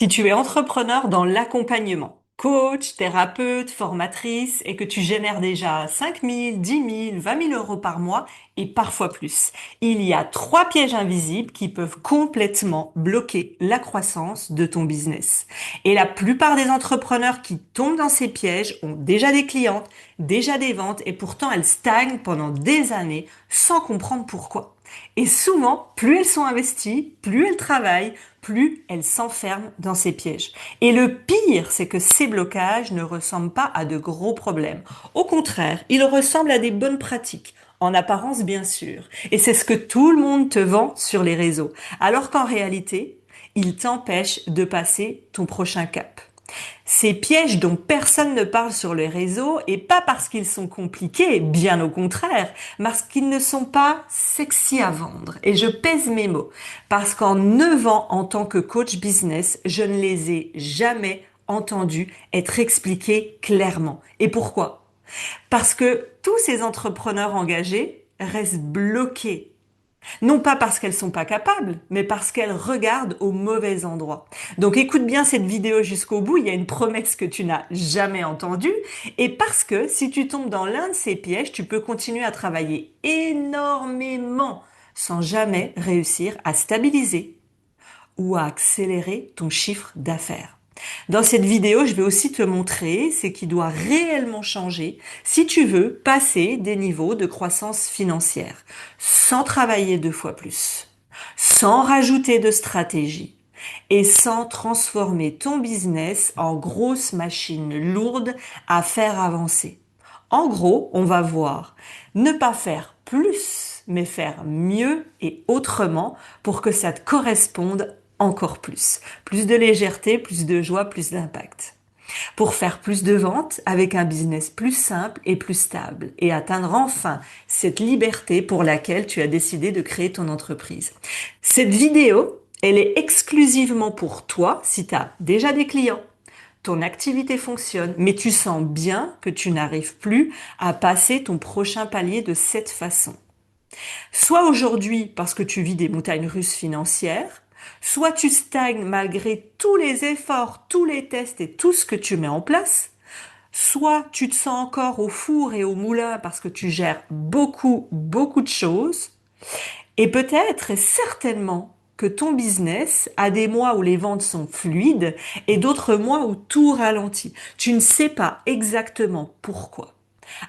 Si tu es entrepreneur dans l'accompagnement, coach, thérapeute, formatrice, et que tu génères déjà 5 000, 10 000, 20 000 euros par mois, et parfois plus, il y a trois pièges invisibles qui peuvent complètement bloquer la croissance de ton business. Et la plupart des entrepreneurs qui tombent dans ces pièges ont déjà des clientes, déjà des ventes, et pourtant elles stagnent pendant des années sans comprendre pourquoi. Et souvent, plus elles sont investies, plus elles travaillent, plus elles s'enferment dans ces pièges. Et le pire, c'est que ces blocages ne ressemblent pas à de gros problèmes. Au contraire, ils ressemblent à des bonnes pratiques. En apparence, bien sûr. Et c'est ce que tout le monde te vend sur les réseaux. Alors qu'en réalité, ils t'empêchent de passer ton prochain cap. Ces pièges dont personne ne parle sur les réseaux, et pas parce qu'ils sont compliqués, bien au contraire, parce qu'ils ne sont pas sexy à vendre. Et je pèse mes mots, parce qu'en 9 ans en tant que coach business, je ne les ai jamais entendus être expliqués clairement. Et pourquoi? Parce que tous ces entrepreneurs engagés restent bloqués, non pas parce qu'elles sont pas capables, mais parce qu'elles regardent au mauvais endroit. Donc écoute bien cette vidéo jusqu'au bout, il y a une promesse que tu n'as jamais entendue, et parce que si tu tombes dans l'un de ces pièges, tu peux continuer à travailler énormément sans jamais réussir à stabiliser ou à accélérer ton chiffre d'affaires. Dans cette vidéo, je vais aussi te montrer ce qui doit réellement changer si tu veux passer des niveaux de croissance financière sans travailler 2 fois plus, sans rajouter de stratégie et sans transformer ton business en grosse machine lourde à faire avancer. En gros, on va voir ne pas faire plus, mais faire mieux et autrement pour que ça te corresponde encore plus. Plus de légèreté, plus de joie, plus d'impact. Pour faire plus de ventes avec un business plus simple et plus stable et atteindre enfin cette liberté pour laquelle tu as décidé de créer ton entreprise. Cette vidéo, elle est exclusivement pour toi si tu as déjà des clients. Ton activité fonctionne, mais tu sens bien que tu n'arrives plus à passer ton prochain palier de cette façon. Soit aujourd'hui parce que tu vis des montagnes russes financières, soit tu stagnes malgré tous les efforts, tous les tests et tout ce que tu mets en place, soit tu te sens encore au four et au moulin parce que tu gères beaucoup, beaucoup de choses, et peut-être et certainement que ton business a des mois où les ventes sont fluides et d'autres mois où tout ralentit. Tu ne sais pas exactement pourquoi.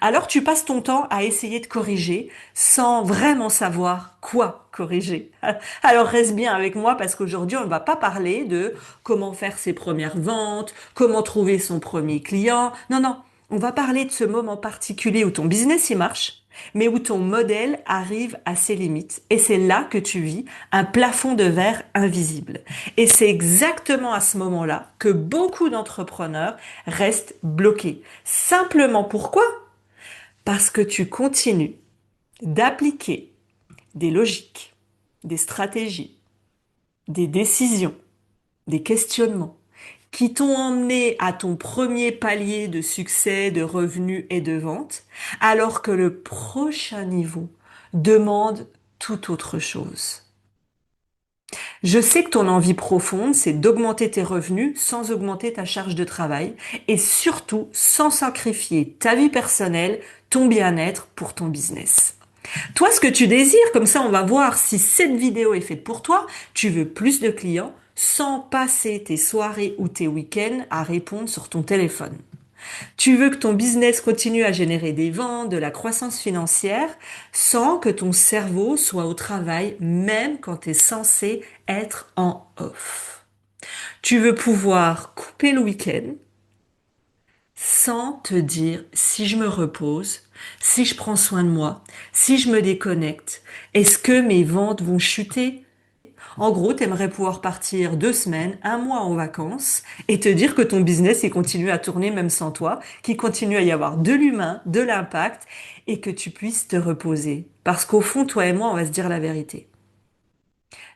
Alors tu passes ton temps à essayer de corriger sans vraiment savoir quoi corriger. Alors reste bien avec moi parce qu'aujourd'hui on ne va pas parler de comment faire ses premières ventes, comment trouver son premier client. Non, non, on va parler de ce moment particulier où ton business y marche, mais où ton modèle arrive à ses limites. Et c'est là que tu vis un plafond de verre invisible. Et c'est exactement à ce moment-là que beaucoup d'entrepreneurs restent bloqués. Simplement pourquoi? Parce que tu continues d'appliquer des logiques, des stratégies, des décisions, des questionnements qui t'ont emmené à ton premier palier de succès, de revenus et de vente, alors que le prochain niveau demande tout autre chose. Je sais que ton envie profonde, c'est d'augmenter tes revenus sans augmenter ta charge de travail et surtout sans sacrifier ta vie personnelle, ton bien-être pour ton business. Toi, ce que tu désires, comme ça on va voir si cette vidéo est faite pour toi, tu veux plus de clients sans passer tes soirées ou tes week-ends à répondre sur ton téléphone. Tu veux que ton business continue à générer des ventes, de la croissance financière, sans que ton cerveau soit au travail, même quand tu es censé être en off. Tu veux pouvoir couper le week-end sans te dire si je me repose, si je prends soin de moi, si je me déconnecte, est-ce que mes ventes vont chuter? En gros, tu aimerais pouvoir partir 2 semaines, un mois en vacances et te dire que ton business il continue à tourner même sans toi, qu'il continue à y avoir de l'humain, de l'impact et que tu puisses te reposer. Parce qu'au fond, toi et moi, on va se dire la vérité.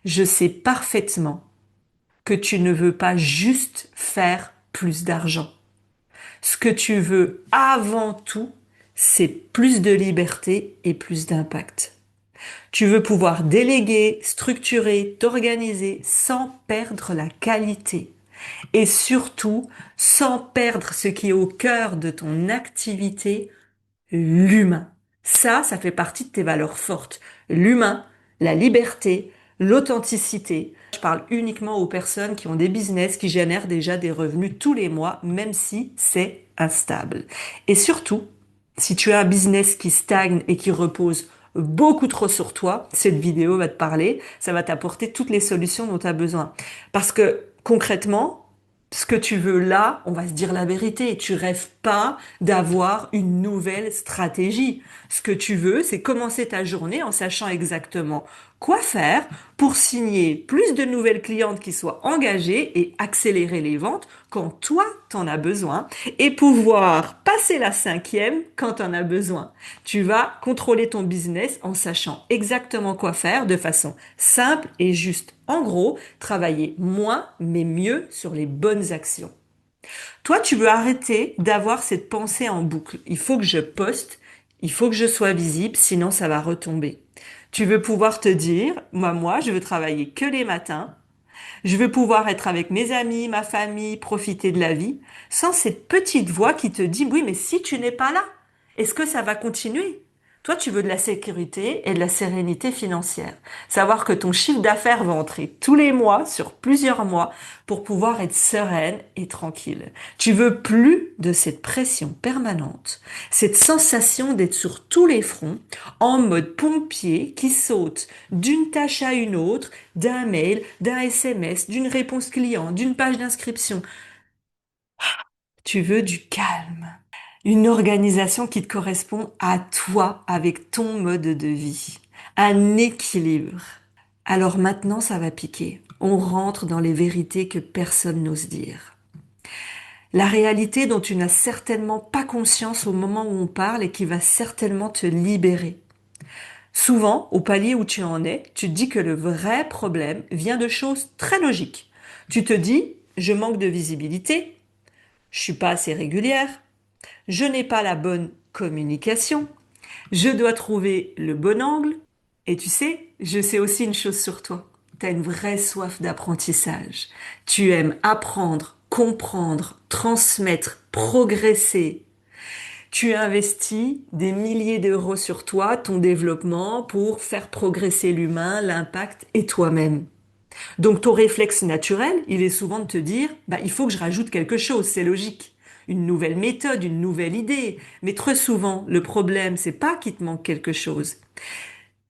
Je sais parfaitement que tu ne veux pas juste faire plus d'argent. Ce que tu veux avant tout, c'est plus de liberté et plus d'impact. Tu veux pouvoir déléguer, structurer, t'organiser sans perdre la qualité. Et surtout, sans perdre ce qui est au cœur de ton activité, l'humain. Ça fait partie de tes valeurs fortes. L'humain, la liberté, l'authenticité. Je parle uniquement aux personnes qui ont des business qui génèrent déjà des revenus tous les mois, même si c'est instable. Et surtout, si tu as un business qui stagne et qui repose beaucoup trop sur toi, cette vidéo va te parler, ça va t'apporter toutes les solutions dont tu as besoin. Parce que concrètement, ce que tu veux là, on va se dire la vérité, tu rêves pas d'avoir une nouvelle stratégie. Ce que tu veux, c'est commencer ta journée en sachant exactement quoi faire pour signer plus de nouvelles clientes qui soient engagées et accélérer les ventes quand toi, t'en as besoin et pouvoir passer la cinquième quand t'en as besoin. Tu vas contrôler ton business en sachant exactement quoi faire de façon simple et juste. En gros, travailler moins mais mieux sur les bonnes actions. Toi, tu veux arrêter d'avoir cette pensée en boucle. Il faut que je poste, il faut que je sois visible, sinon ça va retomber. Tu veux pouvoir te dire, moi, je veux travailler que les matins. Je veux pouvoir être avec mes amis, ma famille, profiter de la vie, sans cette petite voix qui te dit, oui, mais si tu n'es pas là, est-ce que ça va continuer? Toi, tu veux de la sécurité et de la sérénité financière. Savoir que ton chiffre d'affaires va entrer tous les mois, sur plusieurs mois, pour pouvoir être sereine et tranquille. Tu veux plus de cette pression permanente, cette sensation d'être sur tous les fronts, en mode pompier qui saute d'une tâche à une autre, d'un mail, d'un SMS, d'une réponse client, d'une page d'inscription. Tu veux du calme. Une organisation qui te correspond à toi avec ton mode de vie. Un équilibre. Alors maintenant, ça va piquer. On rentre dans les vérités que personne n'ose dire. La réalité dont tu n'as certainement pas conscience au moment où on parle et qui va certainement te libérer. Souvent, au palier où tu en es, tu te dis que le vrai problème vient de choses très logiques. Tu te dis, je manque de visibilité, je suis pas assez régulière, je n'ai pas la bonne communication, je dois trouver le bon angle. Et tu sais, je sais aussi une chose sur toi. Tu as une vraie soif d'apprentissage. Tu aimes apprendre, comprendre, transmettre, progresser. Tu investis des milliers d'euros sur toi, ton développement, pour faire progresser l'humain, l'impact et toi-même. Donc ton réflexe naturel, il est souvent de te dire, bah, il faut que je rajoute quelque chose, c'est logique. Une nouvelle méthode, une nouvelle idée. Mais très souvent, le problème, c'est pas qu'il te manque quelque chose.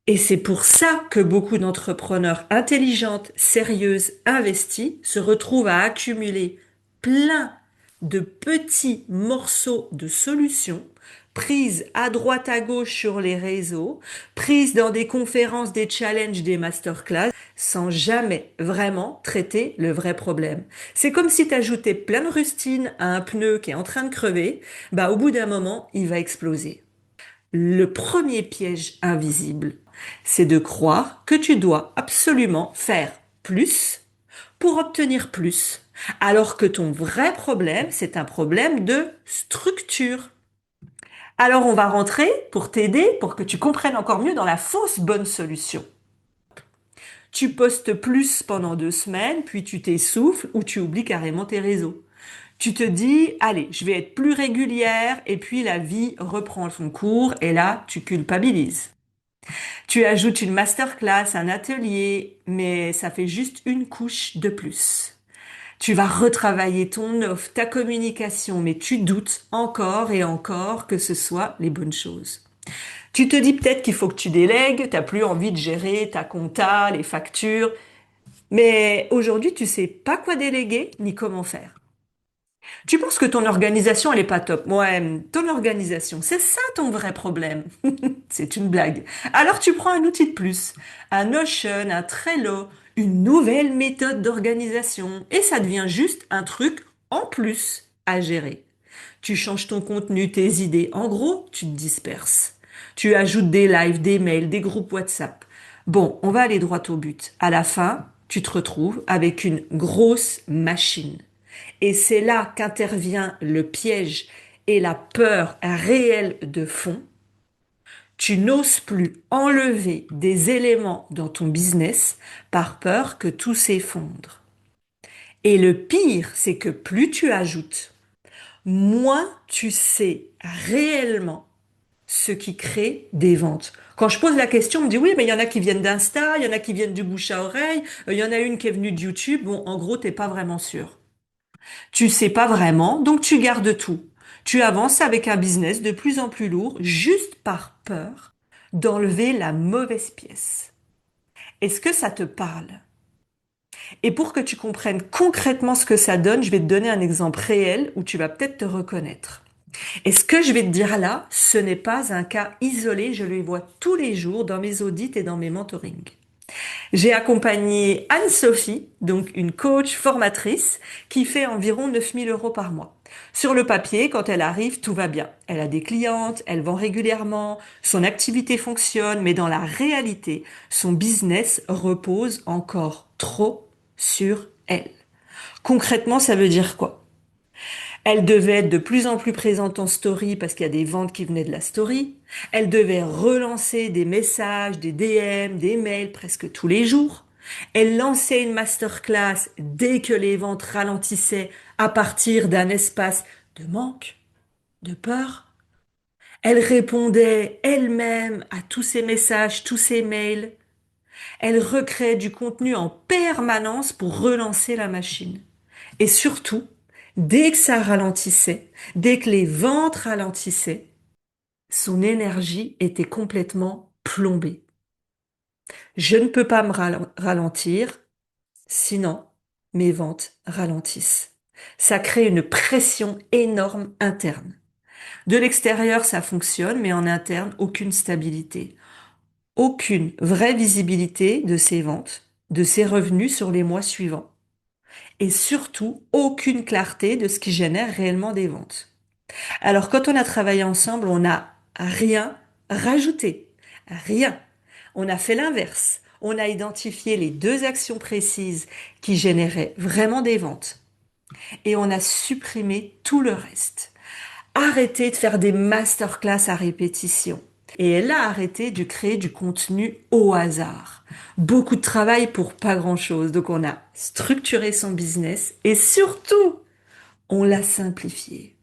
Et c'est pour ça que beaucoup d'entrepreneurs intelligentes, sérieuses, investis se retrouvent à accumuler plein de petits morceaux de solutions prises à droite à gauche sur les réseaux, prises dans des conférences, des challenges, des masterclass, sans jamais vraiment traiter le vrai problème. C'est comme si tu ajoutais plein de rustine à un pneu qui est en train de crever, bah au bout d'un moment, il va exploser. Le premier piège invisible, c'est de croire que tu dois absolument faire plus pour obtenir plus, alors que ton vrai problème, c'est un problème de structure. Alors on va rentrer pour t'aider, pour que tu comprennes encore mieux dans la fausse bonne solution. Tu postes plus pendant 2 semaines, puis tu t'essouffles ou tu oublies carrément tes réseaux. Tu te dis, allez, je vais être plus régulière, et puis la vie reprend son cours, et là, tu culpabilises. Tu ajoutes une masterclass, un atelier, mais ça fait juste une couche de plus. Tu vas retravailler ton offre, ta communication, mais tu doutes encore et encore que ce soit les bonnes choses. Tu te dis peut-être qu'il faut que tu délègues, t'as plus envie de gérer ta compta, les factures, mais aujourd'hui tu sais pas quoi déléguer ni comment faire. Tu penses que ton organisation elle est pas top. Ouais, ton organisation, c'est ça ton vrai problème. C'est une blague. Alors tu prends un outil de plus, un Notion, un Trello, une nouvelle méthode d'organisation et ça devient juste un truc en plus à gérer. Tu changes ton contenu, tes idées. En gros, tu te disperses. Tu ajoutes des lives, des mails, des groupes WhatsApp. Bon, on va aller droit au but. À la fin, tu te retrouves avec une grosse machine. Et c'est là qu'intervient le piège et la peur réelle de fond. Tu n'oses plus enlever des éléments dans ton business par peur que tout s'effondre. Et le pire, c'est que plus tu ajoutes, moins tu sais réellement ce qui crée des ventes. Quand je pose la question, on me dit oui, mais il y en a qui viennent d'Insta, il y en a qui viennent du bouche à oreille, il y en a une qui est venue de YouTube. Bon, en gros, t'es pas vraiment sûr. Tu sais pas vraiment, donc tu gardes tout. Tu avances avec un business de plus en plus lourd, juste par peur d'enlever la mauvaise pièce. Est-ce que ça te parle? Et pour que tu comprennes concrètement ce que ça donne, je vais te donner un exemple réel où tu vas peut-être te reconnaître. Et ce que je vais te dire là, ce n'est pas un cas isolé, je le vois tous les jours dans mes audits et dans mes mentorings. J'ai accompagné Anne-Sophie, donc une coach formatrice, qui fait environ 9 000 € par mois. Sur le papier, quand elle arrive, tout va bien. Elle a des clientes, elle vend régulièrement, son activité fonctionne, mais dans la réalité, son business repose encore trop sur elle. Concrètement, ça veut dire quoi? Elle devait être de plus en plus présente en story parce qu'il y a des ventes qui venaient de la story. Elle devait relancer des messages, des DM, des mails presque tous les jours. Elle lançait une masterclass dès que les ventes ralentissaient à partir d'un espace de manque, de peur. Elle répondait elle-même à tous ces messages, tous ces mails. Elle recréait du contenu en permanence pour relancer la machine. Et surtout, dès que ça ralentissait, dès que les ventes ralentissaient, son énergie était complètement plombée. Je ne peux pas me ralentir, sinon mes ventes ralentissent. Ça crée une pression énorme interne. De l'extérieur, ça fonctionne, mais en interne, aucune stabilité. Aucune vraie visibilité de ses ventes, de ses revenus sur les mois suivants. Et surtout, aucune clarté de ce qui génère réellement des ventes. Alors, quand on a travaillé ensemble, on n'a rien rajouté. Rien. On a fait l'inverse. On a identifié les deux actions précises qui généraient vraiment des ventes. Et on a supprimé tout le reste. Arrêtez de faire des masterclass à répétition. Et elle a arrêté de créer du contenu au hasard. Beaucoup de travail pour pas grand-chose. Donc on a structuré son business et surtout, on l'a simplifié.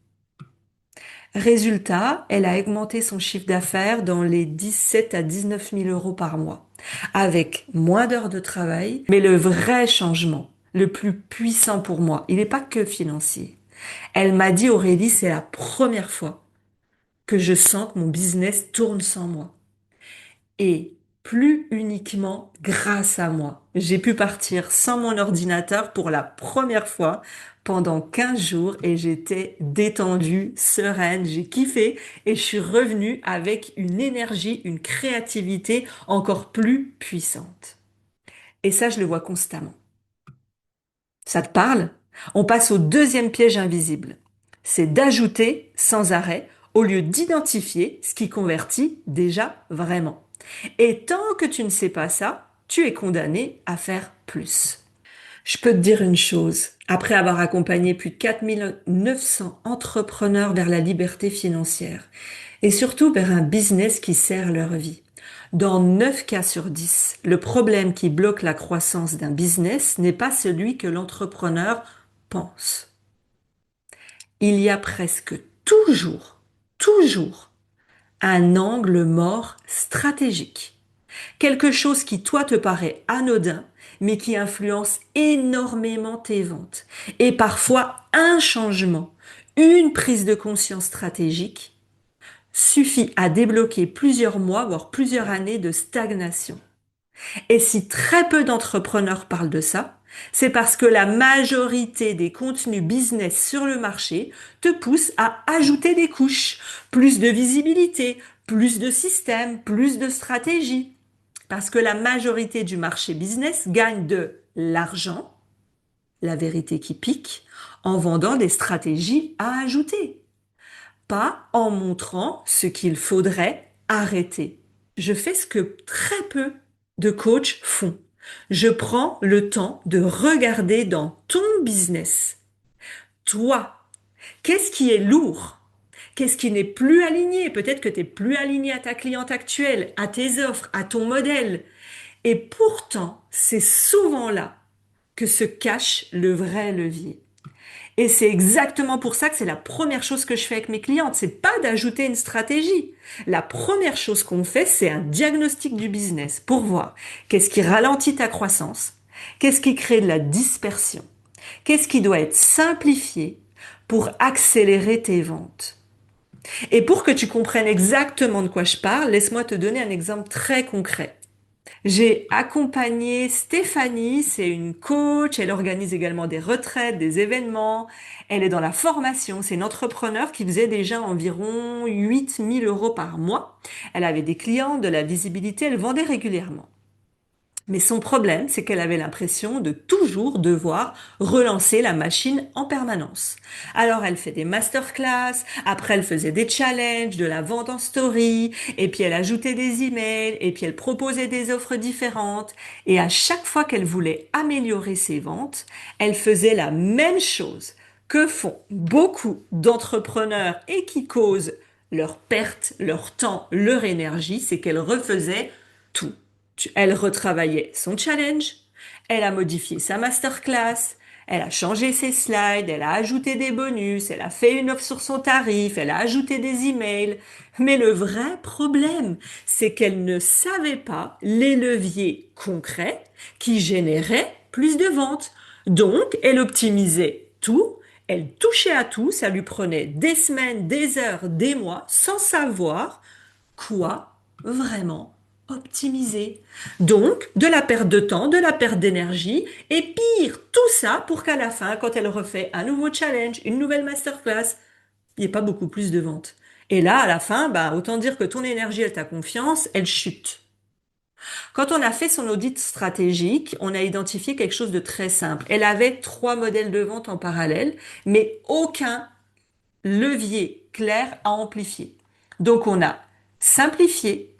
Résultat, elle a augmenté son chiffre d'affaires dans les 17 à 19 000 € par mois, avec moins d'heures de travail. Mais le vrai changement, le plus puissant pour moi, il n'est pas que financier. Elle m'a dit, Aurélie, c'est la première fois que je sens que mon business tourne sans moi. Et plus uniquement grâce à moi. J'ai pu partir sans mon ordinateur pour la première fois pendant 15 jours et j'étais détendue, sereine, j'ai kiffé et je suis revenue avec une énergie, une créativité encore plus puissante. Et ça, je le vois constamment. Ça te parle? On passe au deuxième piège invisible. C'est d'ajouter sans arrêt au lieu d'identifier ce qui convertit déjà vraiment. Et tant que tu ne sais pas ça, tu es condamné à faire plus. Je peux te dire une chose. Après avoir accompagné plus de 4 900 entrepreneurs vers la liberté financière et surtout vers un business qui sert leur vie. Dans 9 cas sur 10, le problème qui bloque la croissance d'un business n'est pas celui que l'entrepreneur pense. Il y a presque toujours un angle mort stratégique. Quelque chose qui, toi, te paraît anodin, mais qui influence énormément tes ventes. Et parfois, un changement, une prise de conscience stratégique suffit à débloquer plusieurs mois, voire plusieurs années de stagnation. Et si très peu d'entrepreneurs parlent de ça, c'est parce que la majorité des contenus business sur le marché te poussent à ajouter des couches, plus de visibilité, plus de systèmes, plus de stratégies. Parce que la majorité du marché business gagne de l'argent, la vérité qui pique, en vendant des stratégies à ajouter, pas en montrant ce qu'il faudrait arrêter. Je fais ce que très peu de coachs font. Je prends le temps de regarder dans ton business, toi, qu'est-ce qui est lourd? Qu'est-ce qui n'est plus aligné? Peut-être que tu es plus aligné à ta cliente actuelle, à tes offres, à ton modèle. Et pourtant, c'est souvent là que se cache le vrai levier. Et c'est exactement pour ça que c'est la première chose que je fais avec mes clientes. C'est pas d'ajouter une stratégie. La première chose qu'on fait, c'est un diagnostic du business pour voir qu'est-ce qui ralentit ta croissance, qu'est-ce qui crée de la dispersion, qu'est-ce qui doit être simplifié pour accélérer tes ventes. Et pour que tu comprennes exactement de quoi je parle, laisse-moi te donner un exemple très concret. J'ai accompagné Stéphanie, c'est une coach, elle organise également des retraites, des événements, elle est dans la formation, c'est une entrepreneur qui faisait déjà environ 8 000 € par mois. Elle avait des clients, de la visibilité, elle vendait régulièrement. Mais son problème, c'est qu'elle avait l'impression de toujours devoir relancer la machine en permanence. Alors elle fait des masterclass, après elle faisait des challenges, de la vente en story, et puis elle ajoutait des emails, et puis elle proposait des offres différentes. Et à chaque fois qu'elle voulait améliorer ses ventes, elle faisait la même chose que font beaucoup d'entrepreneurs et qui causent leur perte, leur temps, leur énergie, c'est qu'elle refaisait tout. Elle retravaillait son challenge, elle a modifié sa masterclass, elle a changé ses slides, elle a ajouté des bonus, elle a fait une offre sur son tarif, elle a ajouté des emails. Mais le vrai problème, c'est qu'elle ne savait pas les leviers concrets qui généraient plus de ventes. Donc, elle optimisait tout, elle touchait à tout, ça lui prenait des semaines, des heures, des mois, sans savoir quoi vraiment optimiser. Donc, de la perte de temps, de la perte d'énergie, et pire, tout ça pour qu'à la fin, quand elle refait un nouveau challenge, une nouvelle masterclass, il n'y ait pas beaucoup plus de ventes. Et là, à la fin, bah, autant dire que ton énergie et ta confiance, elle chute. Quand on a fait son audit stratégique, on a identifié quelque chose de très simple. Elle avait 3 modèles de vente en parallèle, mais aucun levier clair à amplifier. Donc on a simplifié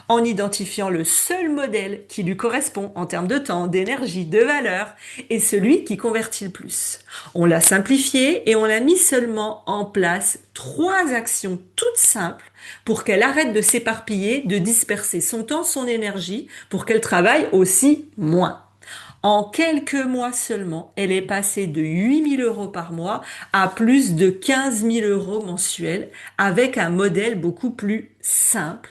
en identifiant le seul modèle qui lui correspond en termes de temps, d'énergie, de valeur et celui qui convertit le plus. On l'a simplifié et on a mis seulement en place 3 actions toutes simples pour qu'elle arrête de s'éparpiller, de disperser son temps, son énergie, pour qu'elle travaille aussi moins. En quelques mois seulement, elle est passée de 8 000 € par mois à plus de 15 000 € mensuels avec un modèle beaucoup plus simple.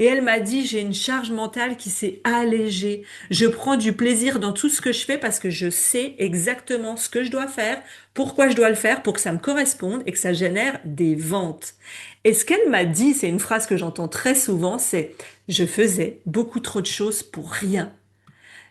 Et elle m'a dit, j'ai une charge mentale qui s'est allégée. Je prends du plaisir dans tout ce que je fais parce que je sais exactement ce que je dois faire, pourquoi je dois le faire pour que ça me corresponde et que ça génère des ventes. Et ce qu'elle m'a dit, c'est une phrase que j'entends très souvent, c'est, je faisais beaucoup trop de choses pour rien.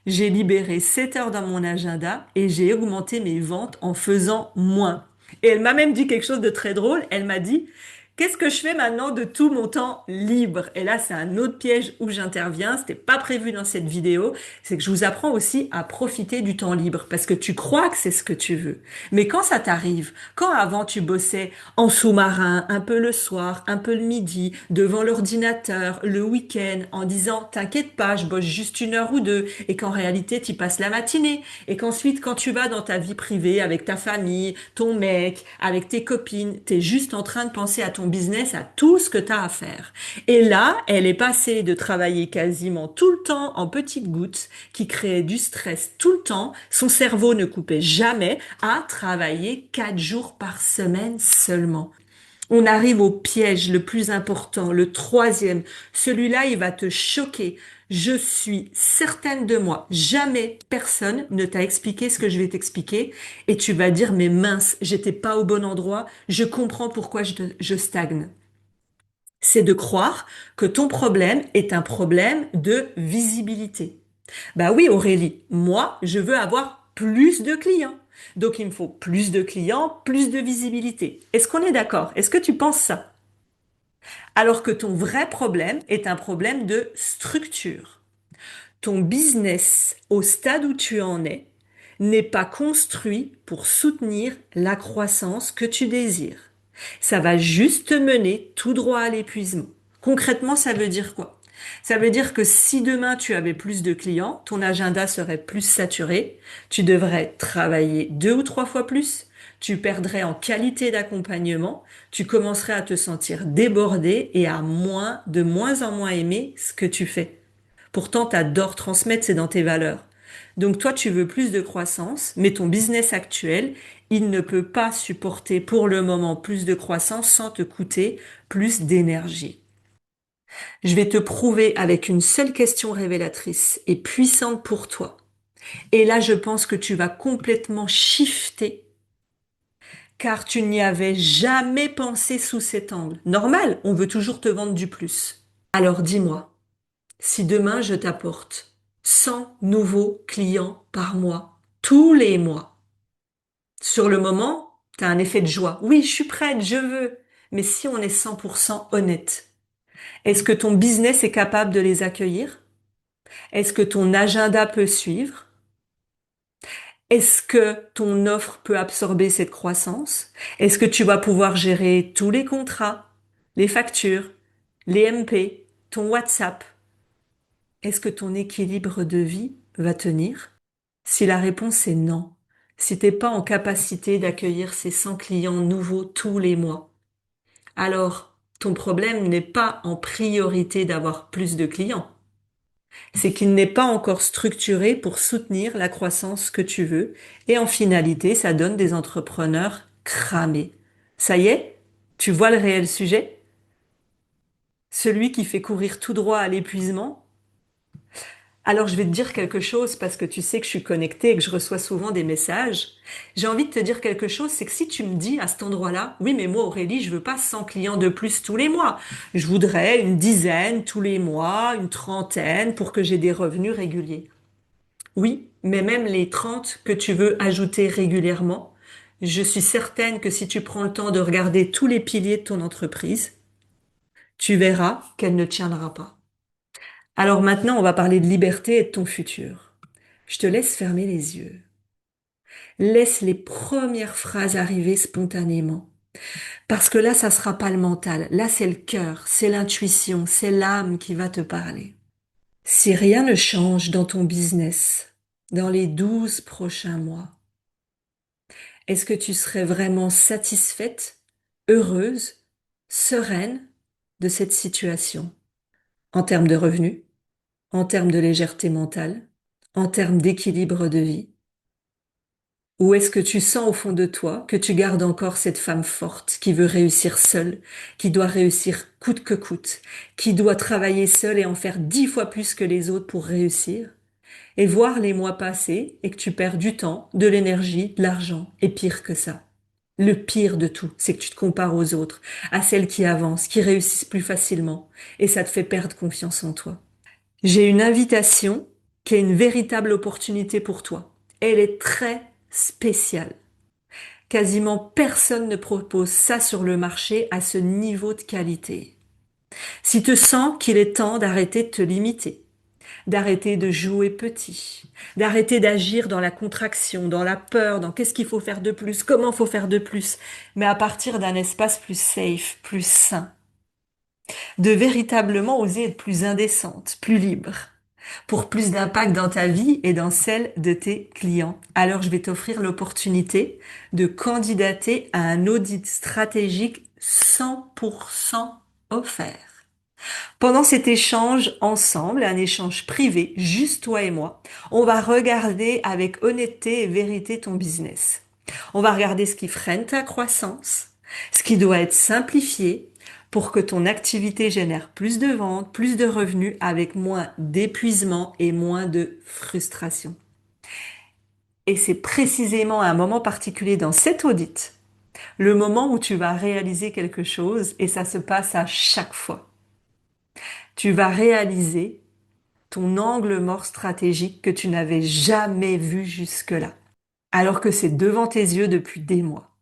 J'ai libéré 7 heures dans mon agenda et j'ai augmenté mes ventes en faisant moins. Et elle m'a même dit quelque chose de très drôle. Elle m'a dit, qu'est-ce que je fais maintenant de tout mon temps libre? Et là, c'est un autre piège où j'interviens. C'était pas prévu dans cette vidéo. C'est que je vous apprends aussi à profiter du temps libre parce que tu crois que c'est ce que tu veux. Mais quand ça t'arrive, quand avant tu bossais en sous-marin, un peu le soir, un peu le midi, devant l'ordinateur, le week-end, en disant, t'inquiète pas, je bosse juste 1 heure ou 2, et qu'en réalité, tu passes la matinée, et qu'ensuite, quand tu vas dans ta vie privée, avec ta famille, ton mec, avec tes copines, t'es juste en train de penser à ton business, à tout ce que t'as à faire. Et là, elle est passée de travailler quasiment tout le temps en petites gouttes, qui créaient du stress tout le temps, son cerveau ne coupait jamais, à travailler 4 jours par semaine seulement. On arrive au piège le plus important, le troisième. Celui-là, il va te choquer. Je suis certaine de moi. Jamais personne ne t'a expliqué ce que je vais t'expliquer. Et tu vas dire, mais mince, j'étais pas au bon endroit. Je comprends pourquoi je stagne. C'est de croire que ton problème est un problème de visibilité. Bah oui, Aurélie, moi, je veux avoir plus de clients. Donc, il me faut plus de clients, plus de visibilité. Est-ce qu'on est d'accord? Est-ce que tu penses ça? Alors que ton vrai problème est un problème de structure. Ton business, au stade où tu en es, n'est pas construit pour soutenir la croissance que tu désires. Ça va juste te mener tout droit à l'épuisement. Concrètement, ça veut dire quoi? Ça veut dire que si demain tu avais plus de clients, ton agenda serait plus saturé, tu devrais travailler 2 ou 3 fois plus, tu perdrais en qualité d'accompagnement, tu commencerais à te sentir débordé et à de moins en moins aimer ce que tu fais. Pourtant, t'adores transmettre, c'est dans tes valeurs. Donc toi, tu veux plus de croissance, mais ton business actuel, il ne peut pas supporter pour le moment plus de croissance sans te coûter plus d'énergie. Je vais te prouver avec une seule question révélatrice et puissante pour toi. Et là, je pense que tu vas complètement shifter car tu n'y avais jamais pensé sous cet angle. Normal, on veut toujours te vendre du plus. Alors dis-moi, si demain je t'apporte 100 nouveaux clients par mois, tous les mois, sur le moment, tu as un effet de joie. Oui, je suis prête, je veux. Mais si on est 100% honnête, est-ce que ton business est capable de les accueillir? Est-ce que ton agenda peut suivre? Est-ce que ton offre peut absorber cette croissance? Est-ce que tu vas pouvoir gérer tous les contrats, les factures, les MP, ton WhatsApp? Est-ce que ton équilibre de vie va tenir? Si la réponse est non, si t'es pas en capacité d'accueillir ces 100 clients nouveaux tous les mois, alors ton problème n'est pas en priorité d'avoir plus de clients. C'est qu'il n'est pas encore structuré pour soutenir la croissance que tu veux. Et en finalité, ça donne des entrepreneurs cramés. Ça y est, tu vois le réel sujet? Celui qui fait courir tout droit à l'épuisement. Alors je vais te dire quelque chose parce que tu sais que je suis connectée et que je reçois souvent des messages. J'ai envie de te dire quelque chose, c'est que si tu me dis à cet endroit-là, oui mais moi Aurélie, je veux pas 100 clients de plus tous les mois. Je voudrais une dizaine tous les mois, une trentaine pour que j'ai des revenus réguliers. Oui, mais même les 30 que tu veux ajouter régulièrement, je suis certaine que si tu prends le temps de regarder tous les piliers de ton entreprise, tu verras qu'elle ne tiendra pas. Alors maintenant, on va parler de liberté et de ton futur. Je te laisse fermer les yeux. Laisse les premières phrases arriver spontanément. Parce que là, ça sera pas le mental. Là, c'est le cœur, c'est l'intuition, c'est l'âme qui va te parler. Si rien ne change dans ton business dans les 12 prochains mois, est-ce que tu serais vraiment satisfaite, heureuse, sereine de cette situation en termes de revenus, en termes de légèreté mentale, en termes d'équilibre de vie? Ou est-ce que tu sens au fond de toi que tu gardes encore cette femme forte qui veut réussir seule, qui doit réussir coûte que coûte, qui doit travailler seule et en faire 10 fois plus que les autres pour réussir, et voir les mois passer et que tu perds du temps, de l'énergie, de l'argent, et pire que ça? Le pire de tout, c'est que tu te compares aux autres, à celles qui avancent, qui réussissent plus facilement, et ça te fait perdre confiance en toi. J'ai une invitation qui est une véritable opportunité pour toi. Elle est très spéciale. Quasiment personne ne propose ça sur le marché à ce niveau de qualité. Si tu sens qu'il est temps d'arrêter de te limiter, d'arrêter de jouer petit, d'arrêter d'agir dans la contraction, dans la peur, dans qu'est-ce qu'il faut faire de plus, comment faut faire de plus, mais à partir d'un espace plus safe, plus sain, de véritablement oser être plus indécente, plus libre, pour plus d'impact dans ta vie et dans celle de tes clients. Alors je vais t'offrir l'opportunité de candidater à un audit stratégique 100% offert. Pendant cet échange ensemble, un échange privé, juste toi et moi, on va regarder avec honnêteté et vérité ton business. On va regarder ce qui freine ta croissance, ce qui doit être simplifié pour que ton activité génère plus de ventes, plus de revenus avec moins d'épuisement et moins de frustration. Et c'est précisément à un moment particulier dans cet audit, le moment où tu vas réaliser quelque chose et ça se passe à chaque fois. Tu vas réaliser ton angle mort stratégique que tu n'avais jamais vu jusque-là, alors que c'est devant tes yeux depuis des mois.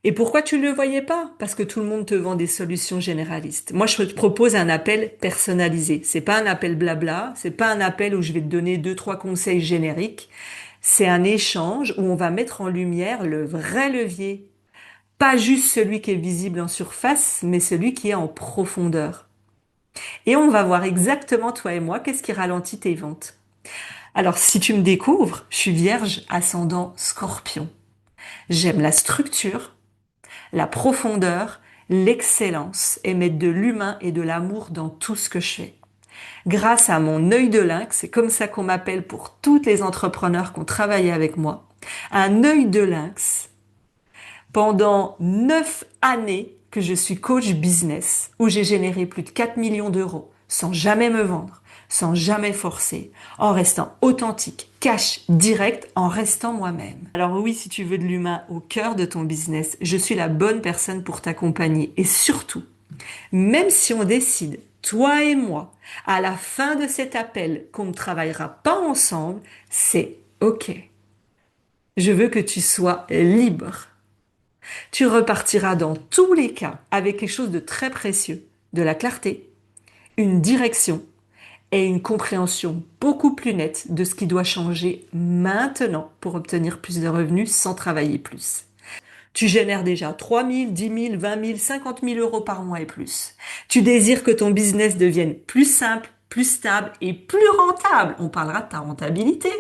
Et pourquoi tu ne le voyais pas? Parce que tout le monde te vend des solutions généralistes. Moi, je te propose un appel personnalisé. C'est pas un appel blabla, c'est pas un appel où je vais te donner deux, trois conseils génériques. C'est un échange où on va mettre en lumière le vrai levier. Pas juste celui qui est visible en surface, mais celui qui est en profondeur. Et on va voir exactement, toi et moi, qu'est-ce qui ralentit tes ventes. Alors, si tu me découvres, je suis vierge ascendant scorpion. J'aime la structure, la profondeur, l'excellence et mettre de l'humain et de l'amour dans tout ce que je fais. Grâce à mon œil de lynx, c'est comme ça qu'on m'appelle pour toutes les entrepreneurs qui ont travaillé avec moi, un œil de lynx pendant 9 années que je suis coach business, où j'ai généré plus de 4 millions d'euros, sans jamais me vendre, sans jamais forcer, en restant authentique, cash, direct, en restant moi-même. Alors oui, si tu veux de l'humain au cœur de ton business, je suis la bonne personne pour t'accompagner. Et surtout, même si on décide, toi et moi, à la fin de cet appel, qu'on ne travaillera pas ensemble, c'est OK. Je veux que tu sois libre. Tu repartiras dans tous les cas avec quelque chose de très précieux, de la clarté, une direction et une compréhension beaucoup plus nette de ce qui doit changer maintenant pour obtenir plus de revenus sans travailler plus. Tu génères déjà 3 000, 10 000, 20 000, 50 000 euros par mois et plus. Tu désires que ton business devienne plus simple, plus stable et plus rentable. On parlera de ta rentabilité.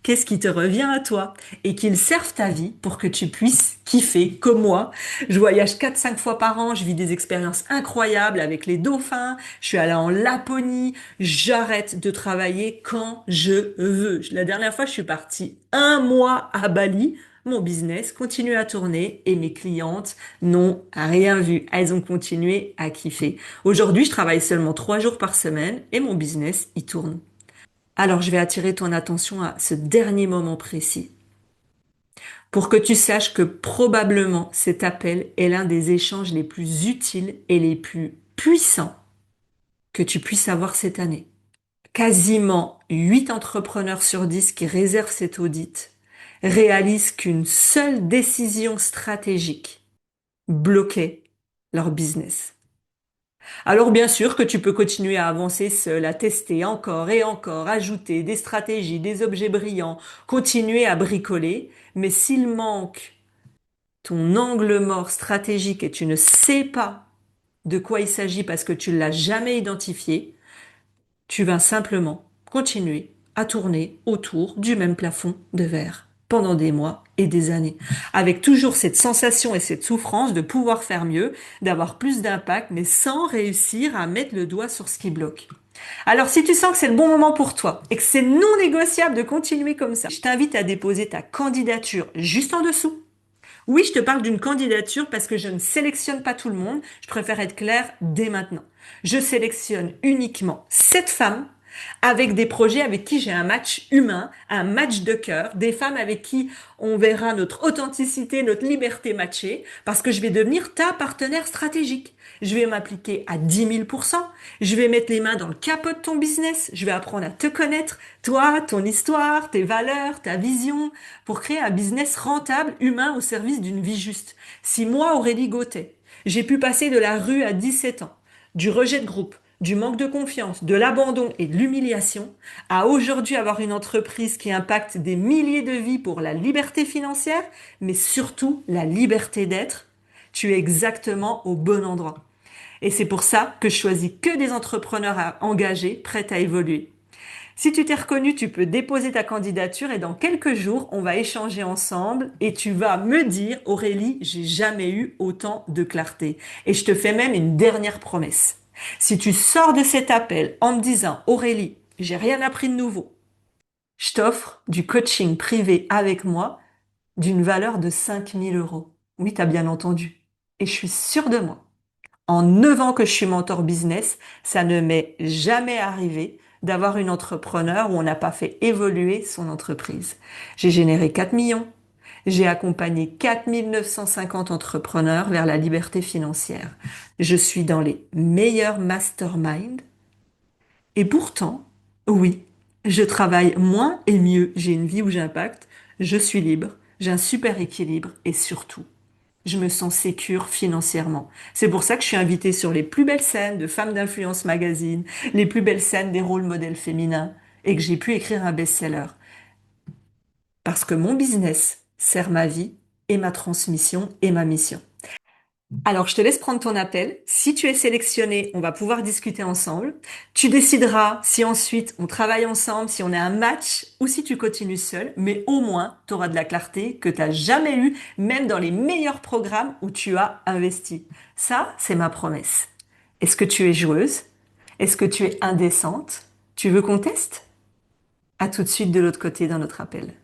Qu'est-ce qui te revient à toi? Et qu'il serve ta vie pour que tu puisses kiffer comme moi. Je voyage 4-5 fois par an, je vis des expériences incroyables avec les dauphins, je suis allée en Laponie, j'arrête de travailler quand je veux. La dernière fois, je suis partie un mois à Bali. Mon business continue à tourner et mes clientes n'ont rien vu. Elles ont continué à kiffer. Aujourd'hui, je travaille seulement 3 jours par semaine et mon business, il tourne. Alors, je vais attirer ton attention à ce dernier moment précis pour que tu saches que probablement cet appel est l'un des échanges les plus utiles et les plus puissants que tu puisses avoir cette année. Quasiment 8 entrepreneurs sur 10 qui réservent cet audit réalisent qu'une seule décision stratégique bloquait leur business. Alors bien sûr que tu peux continuer à avancer seul, à tester encore et encore, ajouter des stratégies, des objets brillants, continuer à bricoler, mais s'il manque ton angle mort stratégique et tu ne sais pas de quoi il s'agit parce que tu ne l'as jamais identifié, tu vas simplement continuer à tourner autour du même plafond de verre pendant des mois et des années, avec toujours cette sensation et cette souffrance de pouvoir faire mieux, d'avoir plus d'impact, mais sans réussir à mettre le doigt sur ce qui bloque. Alors, si tu sens que c'est le bon moment pour toi et que c'est non négociable de continuer comme ça, je t'invite à déposer ta candidature juste en dessous. Oui, je te parle d'une candidature parce que je ne sélectionne pas tout le monde. Je préfère être claire dès maintenant. Je sélectionne uniquement 7 femmes avec des projets avec qui j'ai un match humain, un match de cœur, des femmes avec qui on verra notre authenticité, notre liberté matchée, parce que je vais devenir ta partenaire stratégique. Je vais m'appliquer à 10 000%. Je vais mettre les mains dans le capot de ton business. Je vais apprendre à te connaître, toi, ton histoire, tes valeurs, ta vision, pour créer un business rentable, humain, au service d'une vie juste. Si moi, Aurélie Gauthier, j'ai pu passer de la rue à 17 ans, du rejet de groupe, du manque de confiance, de l'abandon et de l'humiliation, à aujourd'hui avoir une entreprise qui impacte des milliers de vies pour la liberté financière, mais surtout la liberté d'être, tu es exactement au bon endroit. Et c'est pour ça que je choisis que des entrepreneurs engagés, prêts à évoluer. Si tu t'es reconnu, tu peux déposer ta candidature et dans quelques jours, on va échanger ensemble et tu vas me dire, Aurélie, j'ai jamais eu autant de clarté. Et je te fais même une dernière promesse. Si tu sors de cet appel en me disant, Aurélie, j'ai rien appris de nouveau, je t'offre du coaching privé avec moi d'une valeur de 5 000 euros. Oui, t'as bien entendu. Et je suis sûre de moi. En 9 ans que je suis mentor business, ça ne m'est jamais arrivé d'avoir une entrepreneur où on n'a pas fait évoluer son entreprise. J'ai généré 4 millions. J'ai accompagné 4 950 entrepreneurs vers la liberté financière. Je suis dans les meilleurs masterminds. Et pourtant, oui, je travaille moins et mieux. J'ai une vie où j'impacte. Je suis libre. J'ai un super équilibre. Et surtout, je me sens sécure financièrement. C'est pour ça que je suis invitée sur les plus belles scènes de Femmes d'Influence Magazine, les plus belles scènes des rôles modèles féminins, et que j'ai pu écrire un best-seller. Parce que mon business sert ma vie et ma transmission et ma mission. Alors, je te laisse prendre ton appel. Si tu es sélectionné, on va pouvoir discuter ensemble. Tu décideras si ensuite on travaille ensemble, si on a un match ou si tu continues seul. Mais au moins, tu auras de la clarté que tu n'as jamais eue, même dans les meilleurs programmes où tu as investi. Ça, c'est ma promesse. Est-ce que tu es joueuse? Est-ce que tu es indécente? Tu veux qu'on teste? À tout de suite de l'autre côté dans notre appel.